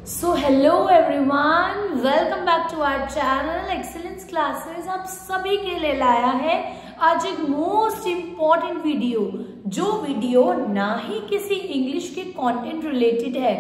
So hello everyone, welcome back to our channel excellence classes. आप सभी के लिए लाया है आज एक मोस्ट इम्पॉर्टेंट वीडियो, जो वीडियो ना ही किसी इंग्लिश के कंटेंट रिलेटेड है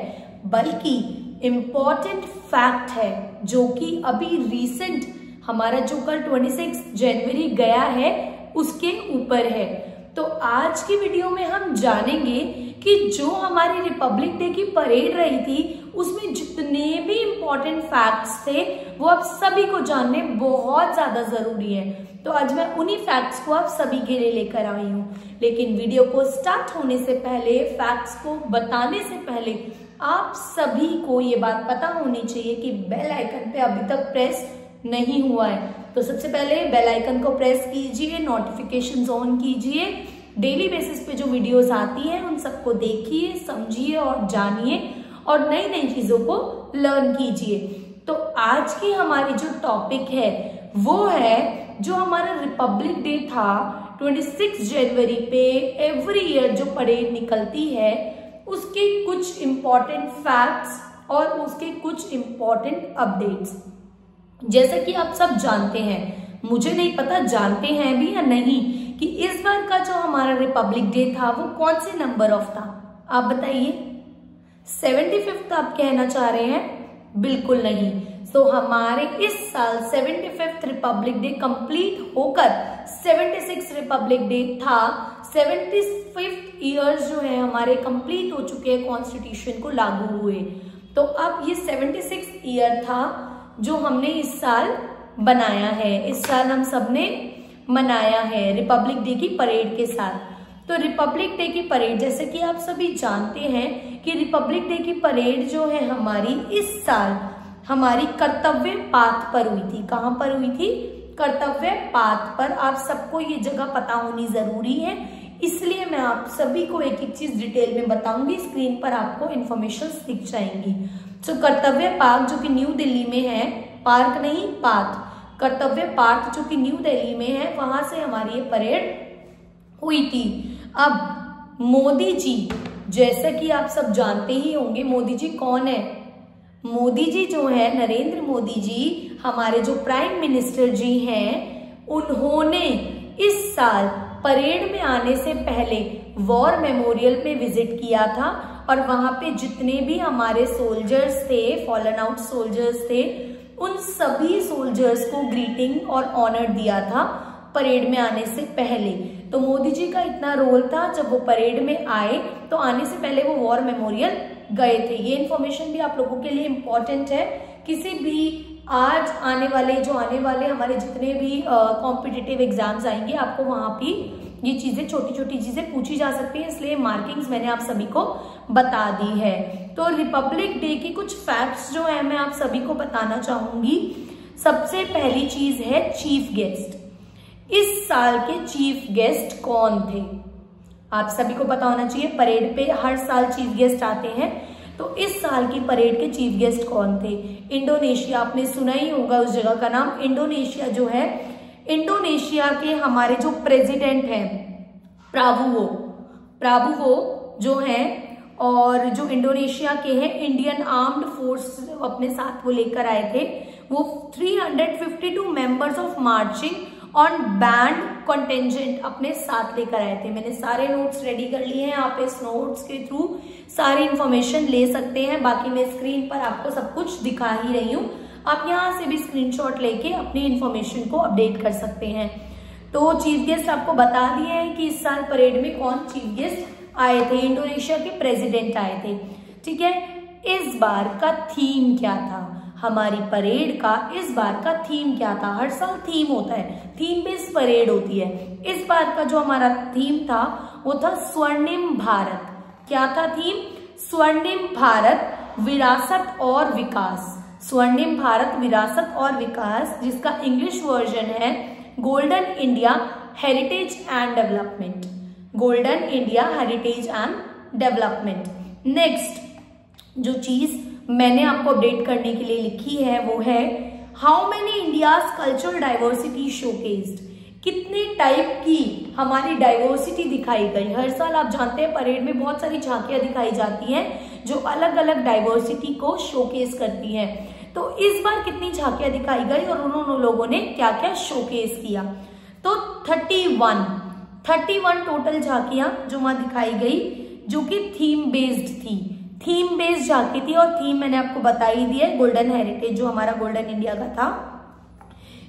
बल्कि इम्पॉर्टेंट फैक्ट है, जो कि अभी रिसेंट हमारा जो कल 26 जनवरी गया है उसके ऊपर है। तो आज की वीडियो में हम जानेंगे कि जो हमारी रिपब्लिक डे की परेड रही थी उसमें जितने भी इम्पोर्टेंट फैक्ट्स थे वो आप सभी को जानने बहुत ज्यादा जरूरी है। तो आज मैं उन्हीं फैक्ट्स को आप सभी के लिए लेकर आई हूँ। लेकिन वीडियो को स्टार्ट होने से पहले, फैक्ट्स को बताने से पहले आप सभी को ये बात पता होनी चाहिए कि बेल आइकन पे अभी तक प्रेस नहीं हुआ है। तो सबसे पहले बेल आइकन को प्रेस कीजिए, नोटिफिकेशंस ऑन कीजिए, डेली बेसिस पे जो वीडियोस आती हैं उन सबको देखिए, समझिए और जानिए और नई नई चीजों को लर्न कीजिए। तो आज की हमारी जो टॉपिक है वो है जो हमारा रिपब्लिक डे था 26 जनवरी पे एवरी ईयर जो परेड निकलती है उसके कुछ इम्पोर्टेंट फैक्ट्स और उसके कुछ इम्पोर्टेंट अपडेट्स। जैसा कि आप सब जानते हैं, मुझे नहीं पता जानते हैं भी या नहीं, कि इस बार का जो हमारा रिपब्लिक डे था वो कौन से नंबर ऑफ था, आप बताइए। 75th आप कहना चाह रहे हैं? बिल्कुल नहीं। तो हमारे इस साल 75th रिपब्लिक डे कंप्लीट होकर 76 रिपब्लिक डे था। 75th ईयर्स जो है हमारे कंप्लीट हो चुके हैं कॉन्स्टिट्यूशन को लागू हुए। तो अब ये 76 ईयर था जो हमने इस साल बनाया है, इस साल हम सबने मनाया है रिपब्लिक डे की परेड के साथ। तो रिपब्लिक डे की परेड, जैसे कि आप सभी जानते हैं कि रिपब्लिक डे की परेड जो है हमारी इस साल हमारी कर्तव्य पाथ पर हुई थी। कहां पर हुई थी? कर्तव्य पाथ पर। आप सबको ये जगह पता होनी जरूरी है, इसलिए मैं आप सभी को एक एक चीज डिटेल में बताऊंगी। स्क्रीन पर आपको इंफॉर्मेशन दिख जाएंगी। तो कर्तव्य पार्क जो कि न्यू दिल्ली में है, पार्क नहीं पाथ, कर्तव्य पार्क जो कि न्यू दिल्ली में है, वहां से हमारी ये परेड हुई थी। अब मोदी जी, जैसा कि आप सब जानते ही होंगे, मोदी जी कौन है? मोदी जी जो है नरेंद्र मोदी जी, हमारे जो प्राइम मिनिस्टर जी हैं, उन्होंने इस साल परेड में आने से पहले वॉर मेमोरियल में विजिट किया था और वहां पे जितने भी हमारे सोल्जर्स थे, फॉलन आउट सोल्जर्स थे, उन सभी सोल्जर्स को ग्रीटिंग और ऑनर दिया था परेड में आने से पहले। तो मोदी जी का इतना रोल था, जब वो परेड में आए तो आने से पहले वो वॉर मेमोरियल गए थे। ये इन्फॉर्मेशन भी आप लोगों के लिए इम्पोर्टेंट है। किसी भी आज आने वाले हमारे जितने भी कॉम्पिटिटिव एग्जाम्स आएंगे, आपको वहां पे ये चीजें, छोटी छोटी चीजें पूछी जा सकती है, इसलिए मार्किंग्स मैंने आप सभी को बता दी है। तो रिपब्लिक डे की कुछ फैक्ट्स जो है मैं आप सभी को बताना चाहूंगी। सबसे पहली चीज है चीफ गेस्ट। इस साल के चीफ गेस्ट कौन थे? आप सभी को पता होना चाहिए, परेड पे हर साल चीफ गेस्ट आते हैं। तो इस साल की परेड के चीफ गेस्ट कौन थे? इंडोनेशिया, आपने सुना ही होगा उस जगह का नाम। इंडोनेशिया जो है, इंडोनेशिया के हमारे जो प्रेसिडेंट हैं प्राबुवो जो हैं, और जो इंडोनेशिया के हैं इंडियन आर्म्ड फोर्स अपने साथ वो लेकर आए थे। वो 352 members of marching on band contingent अपने साथ लेकर आए थे। मैंने सारे नोट्स रेडी कर लिए हैं, आप इस नोट्स के थ्रू सारी इंफॉर्मेशन ले सकते हैं। बाकी मैं स्क्रीन पर आपको सब कुछ दिखा ही रही हूँ, आप यहाँ से भी स्क्रीनशॉट लेके अपनी इंफॉर्मेशन को अपडेट कर सकते हैं। तो चीफ गेस्ट आपको बता दिए हैं कि इस साल परेड में कौन चीफ गेस्ट आए थे। इंडोनेशिया के प्रेसिडेंट आए थे, ठीक है। इस बार का थीम क्या था? हमारी परेड का इस बार का थीम क्या था? हर साल थीम होता है, थीम बेस्ड परेड होती है। इस बार का जो हमारा थीम था वो था स्वर्णिम भारत। क्या था थीम? स्वर्णिम भारत, विरासत और विकास। स्वर्णिम भारत, विरासत और विकास, जिसका इंग्लिश वर्जन है golden India heritage and development. Golden India heritage and development. Next जो चीज मैंने आपको अपडेट करने के लिए लिखी है वो है how many India's cultural diversity showcased. कितने टाइप की हमारी डाइवर्सिटी दिखाई गई। हर साल आप जानते हैं परेड में बहुत सारी झांकियां दिखाई जाती हैं जो अलग अलग डाइवर्सिटी को शोकेस करती हैं। तो इस बार कितनी झांकियां दिखाई गई और उन्होंने लोगों ने क्या क्या शोकेस किया। तो 31 टोटल झांकियां जो वहां दिखाई गई जो कि थीम बेस्ड थी। थीम बेस्ड झांकी थी और थीम मैंने आपको बता ही दी है, गोल्डन हेरिटेज जो हमारा गोल्डन इंडिया का था।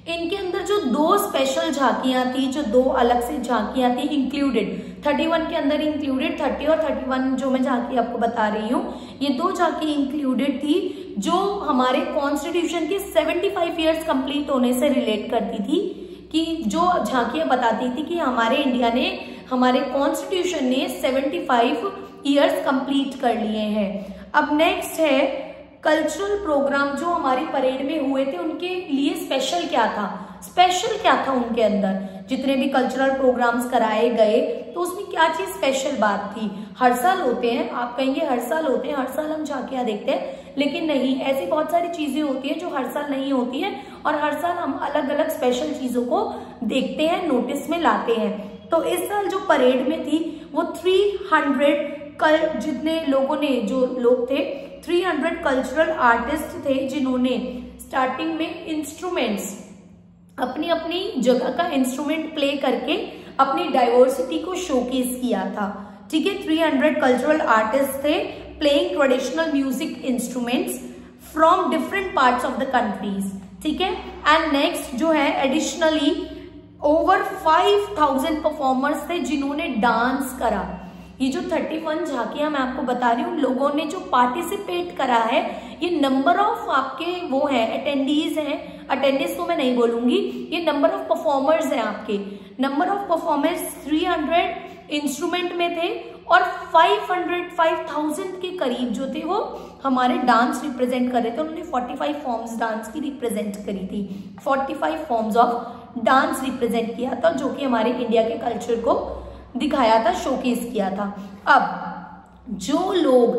इनके अंदर जो 2 स्पेशल झांकियां थी, जो 2 अलग से झांकियां थी इंक्लूडेड, 31 के अंदर इंक्लूडेड 30 और 31 जो मैं झांकी आपको बता रही हूँ, ये 2 झांकी इंक्लूडेड थी जो हमारे कॉन्स्टिट्यूशन के 75 ईयर्स कंप्लीट होने से रिलेट करती थी। कि जो झांकियां बताती थी कि हमारे इंडिया ने, हमारे कॉन्स्टिट्यूशन ने 75 ईयर्स कंप्लीट कर लिए हैं। अब नेक्स्ट है कल्चरल प्रोग्राम जो हमारी परेड में हुए थे, उनके लिए स्पेशल क्या था। स्पेशल क्या था उनके अंदर, जितने भी कल्चरल प्रोग्राम्स कराए गए तो उसमें क्या चीज स्पेशल बात थी। हर साल होते हैं, आप कहेंगे हर साल होते हैं, हर साल हम झांकियां देखते हैं, लेकिन नहीं, ऐसी बहुत सारी चीजें होती हैं जो हर साल नहीं होती है और हर साल हम अलग अलग स्पेशल चीजों को देखते हैं, नोटिस में लाते हैं। तो इस साल जो परेड में थी वो 300 जितने लोगों ने, जो लोग थे 300 कल्चरल आर्टिस्ट थे जिन्होंने स्टार्टिंग में इंस्ट्रूमेंट्स, अपनी अपनी जगह का इंस्ट्रूमेंट प्ले करके अपनी डाइवर्सिटी को शोकेस किया था। ठीक है, 300 कल्चरल आर्टिस्ट थे playing traditional music instruments from different parts of the countries. ठीक है, एंड नेक्स्ट जो है एडिशनली ओवर 5000 परफॉर्मर्स थे जिन्होंने डांस करा। ये जो 31 झांकियां मैं आपको बता रही हूँ, लोगों ने जो पार्टिसिपेट करा है, ये नंबर ऑफ आपके वो है अटेंडीज हैं, अटेंडेंस तो मैं नहीं बोलूंगी, ये नंबर ऑफ परफॉर्मर्स हैं आपके। नंबर ऑफ परफॉर्मर्स 300 इंस्ट्रूमेंट में थे और 5000 के करीब जो थे वो हमारे डांस रिप्रेजेंट कर रहे थे। उन्होंने 45 फॉर्म्स डांस की रिप्रेजेंट करी थी, 45 फॉर्म्स ऑफ डांस रिप्रेजेंट किया था जो कि हमारे इंडिया के कल्चर को दिखाया था, शोकेस किया था। अब जो लोग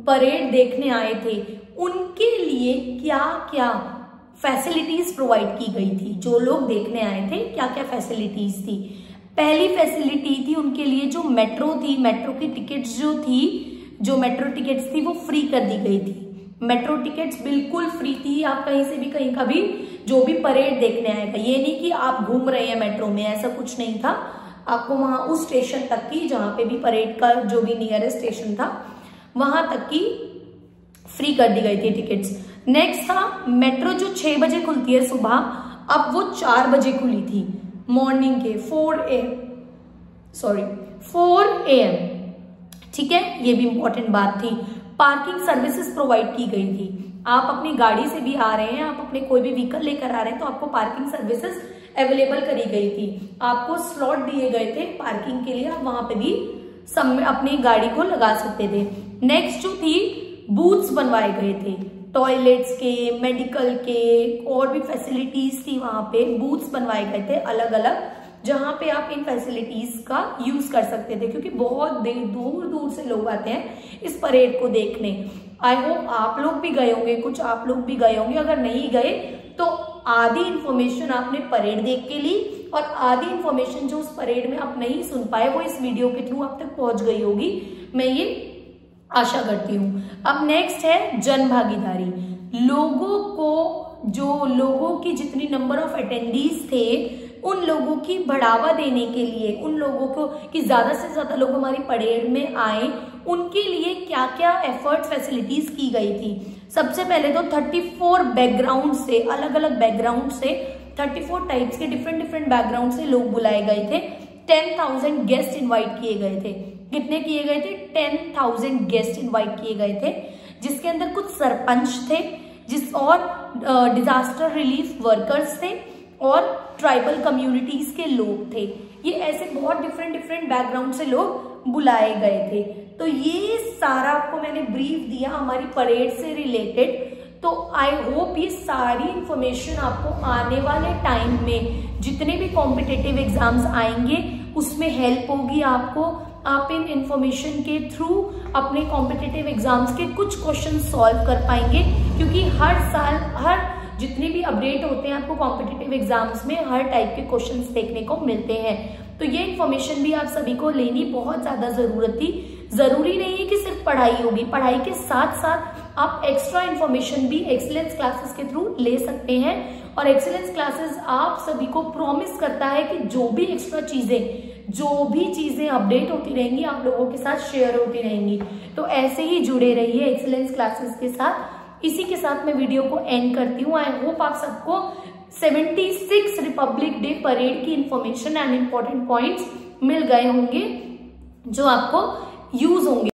परेड देखने आए थे उनके लिए क्या क्या फैसिलिटीज प्रोवाइड की गई थी। जो लोग देखने आए थे क्या क्या फैसिलिटीज थी। पहली फैसिलिटी थी उनके लिए जो मेट्रो थी, मेट्रो की टिकट्स जो थी, जो मेट्रो टिकट्स थी वो फ्री कर दी गई थी। मेट्रो टिकट्स बिल्कुल फ्री थी, आप कहीं से भी कहीं का भी जो भी परेड देखने आएगा, ये नहीं कि आप घूम रहे हैं मेट्रो में, ऐसा कुछ नहीं था। आपको वहां उस स्टेशन तक की, जहां पे भी परेड का जो भी नियरेस्ट स्टेशन था वहां तक की फ्री कर दी गई थी टिकट्स। नेक्स्ट था मेट्रो जो 6 बजे खुलती है सुबह, अब वो 4 बजे खुली थी मॉर्निंग के 4 AM। ठीक है, ये भी इंपॉर्टेंट बात थी। पार्किंग सर्विसेज प्रोवाइड की गई थी। आप अपनी गाड़ी से भी आ रहे हैं, आप अपने कोई भी व्हीकल लेकर आ रहे हैं तो आपको पार्किंग सर्विसेज अवेलेबल करी गई थी। आपको स्लॉट दिए गए थे पार्किंग के लिए, आप वहां पे भी अपनी गाड़ी को लगा सकते थे। नेक्स्ट जो थी बूथ्स बनवाए गए थे, टॉयलेट्स के, मेडिकल के, और भी फैसिलिटीज थी वहां पे, बूथ्स बनवाए गए थे अलग अलग, जहां पे आप इन फैसिलिटीज का यूज कर सकते थे, क्योंकि बहुत दूर दूर से लोग आते हैं इस परेड को देखने। आई होप आप लोग भी गए होंगे, कुछ आप लोग भी गए होंगे, अगर नहीं गए तो आधी इंफॉर्मेशन आपने परेड देख के ली और आधी इंफॉर्मेशन जो उस परेड में आप नहीं सुन पाए वो इस वीडियो के थ्रू आप तक पहुंच गई होगी, मैं ये आशा करती हूँ। अब नेक्स्ट है जन भागीदारी। लोगों को, जो लोगों की जितनी नंबर ऑफ अटेंडीज थे उन लोगों की बढ़ावा देने के लिए, उन लोगों को कि ज्यादा से ज्यादा लोग हमारी परेड में आए, उनके लिए क्या क्या एफर्ट फैसिलिटीज की गई थी। सबसे पहले तो 34 बैकग्राउंड से, अलग अलग बैकग्राउंड से, 34 टाइप्स के डिफरेंट बैकग्राउंड से लोग बुलाए गए थे। 10,000 गेस्ट इन्वाइट किए गए थे। कितने किए गए थे? 10,000 गेस्ट इन्वाइट किए गए थे, जिसके अंदर कुछ सरपंच थे, और डिजास्टर रिलीफ वर्कर्स थे और ट्राइबल कम्युनिटीज के लोग थे। ये ऐसे बहुत डिफरेंट बैकग्राउंड से लोग बुलाए गए थे। तो ये सारा आपको मैंने ब्रीफ दिया हमारी परेड से रिलेटेड। तो आई होप ये सारी इंफॉर्मेशन आपको आने वाले टाइम में जितने भी कॉम्पिटिटिव एग्जाम्स आएंगे उसमें हेल्प होगी आपको। आप इन इंफॉर्मेशन के थ्रू अपने कॉम्पिटिटिव एग्जाम्स के कुछ क्वेश्चन सॉल्व कर पाएंगे, क्योंकि हर साल हर जितने भी अपडेट होते हैं आपको कॉम्पिटिटिव एग्जाम्स में हर टाइप के क्वेश्चंस देखने को मिलते हैं। तो ये इन्फॉर्मेशन भी आप सभी को लेनी बहुत ज्यादा जरूरत थी। जरूरी नहीं है कि सिर्फ पढ़ाई होगी, पढ़ाई के साथ साथ आप एक्स्ट्रा इन्फॉर्मेशन भी एक्सीलेंस क्लासेस के थ्रू ले सकते हैं। और एक्सीलेंस क्लासेस आप सभी को प्रॉमिस करता है कि जो भी एक्स्ट्रा चीजें अपडेट होती रहेंगी आप लोगों के साथ शेयर होती रहेंगी। तो ऐसे ही जुड़े रहिए एक्सीलेंस क्लासेस के साथ। इसी के साथ मैं वीडियो को एंड करती हूँ। आई होप आप सबको 76 रिपब्लिक डे परेड की इंफॉर्मेशन एंड इम्पोर्टेंट पॉइंट्स मिल गए होंगे जो आपको यूज होंगे।